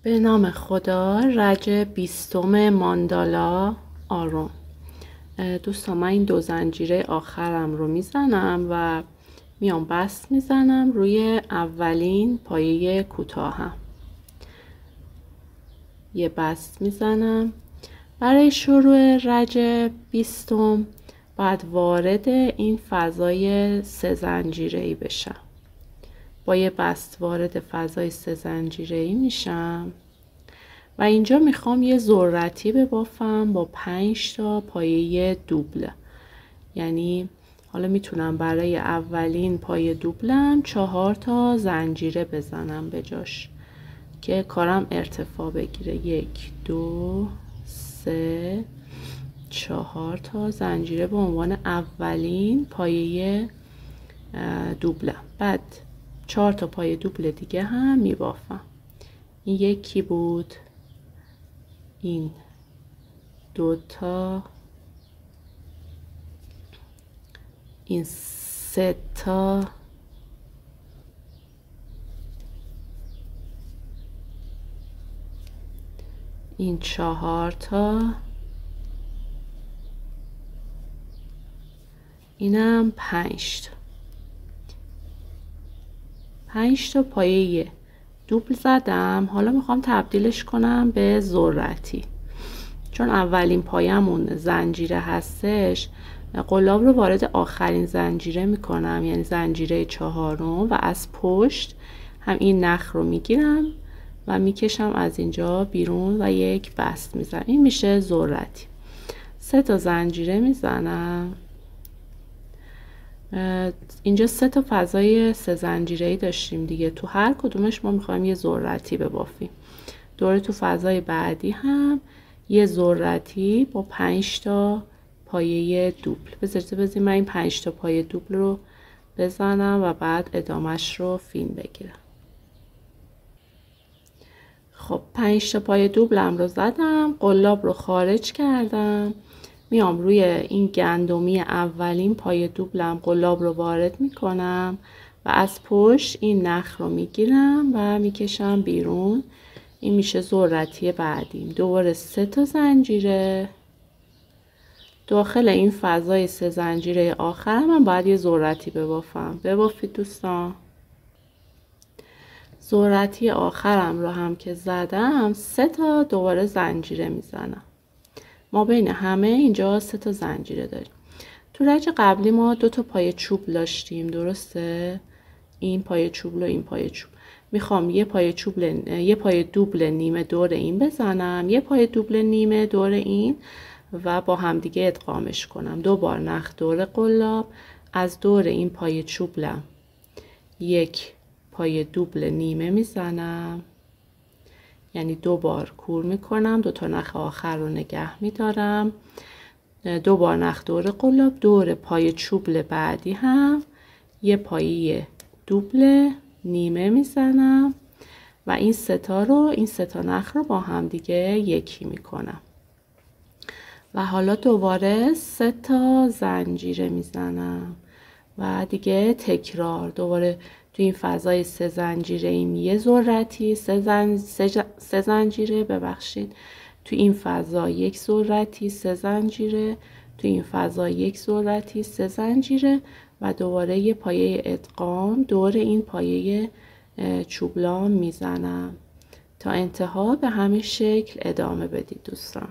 به نام خدا. رج 20 ماندالا آروم. دوستان، من این 2 زنجیره آخرم رو میزنم و میام بست میزنم روی اولین پایه کوتاهم. یه بست میزنم. برای شروع رج 20 باید وارد این فضای 3 زنجیره‌ای بشم. با یه بست وارد فضای 3 زنجیره‌ای میشم و اینجا میخوام یه ذرتی ببافم با 5 تا پایه دوبل. یعنی حالا میتونم برای اولین پایه دوبلم 4 تا زنجیره بزنم به جاش که کارم ارتفاع بگیره. 1 2 3 4 تا زنجیره به عنوان اولین پایه دوبلم. بعد 4 تا پایه دوبل دیگه هم میبافم. این یکی بود، این 2 تا، این 3 تا، این 4 تا، اینم 5 تا. 5 تا پایه دوبل زدم. حالا میخوام تبدیلش کنم به ذرتی. چون اولین پایه‌مون زنجیره هستش، قلاب رو وارد آخرین زنجیره میکنم، یعنی زنجیره 4م، و از پشت هم این نخ رو میگیرم و میکشم از اینجا بیرون و یک بست میزنم. این میشه ذرتی. 3 تا زنجیره میزنم. اینجا 3 تا فضای 3 زنجیره‌ای داشتیم دیگه. تو هر کدومش ما میخوایم یه ذرتی ببافیم. دوره تو فضای بعدی هم یه ذرتی با 5 تا پایه دوبل. بذارید من این 5 تا پایه دوبل رو بزنم و بعد ادامهش رو فیلم بگیرم. خب 5 تا پایه دوبلم رو زدم، قلاب رو خارج کردم، میام روی این گندمی اولین پایه دوبلم قلاب رو وارد میکنم و از پشت این نخ رو میگیرم و میکشم بیرون. این میشه ذرتی بعدیم. دوباره 3 تا زنجیره. داخل این فضای 3 زنجیره آخر من باید یه ذرتی ببافم. ببافید دوستان. ذرتی آخرم رو هم که زدم 3 تا دوباره زنجیره میزنم. ما بین همه اینجا 3 تا زنجیره داریم. تو رج قبلی ما 2 تا پایه چوب داشتیم، درسته؟ این پایه چوب و این پایه چوب. میخوام یه پایه دوبل نیمه دور این بزنم، یه پایه دوبل نیمه دور این و با هم دیگه ادغامش کنم. 2 بار نخ دور قلاب، از دور این پایه چوبلم یک پایه دوبل نیمه میزنم، یعنی 2 بار کور میکنم. 2 تا نخ آخر رو نگه میدارم. 2 بار نخ دور قلاب، دور پایه چوبل بعدی هم یه پایه دوبل نیمه میزنم و این 3 تا نخ رو با هم دیگه یکی میکنم و حالا دوباره 3 تا زنجیره میزنم و دیگه تکرار. دوباره تو این فضای 3 زنجیره ایم یه ذرتی، 3 زنجیره ببخشید، تو این فضا یک ذرتی، 3 زنجیره، تو این فضا یک ذرتی، 3 زنجیره و دوباره یه پایه ادغام دور این پایه چوبلام میزنم تا انتها به همین شکل ادامه بدید دوستان.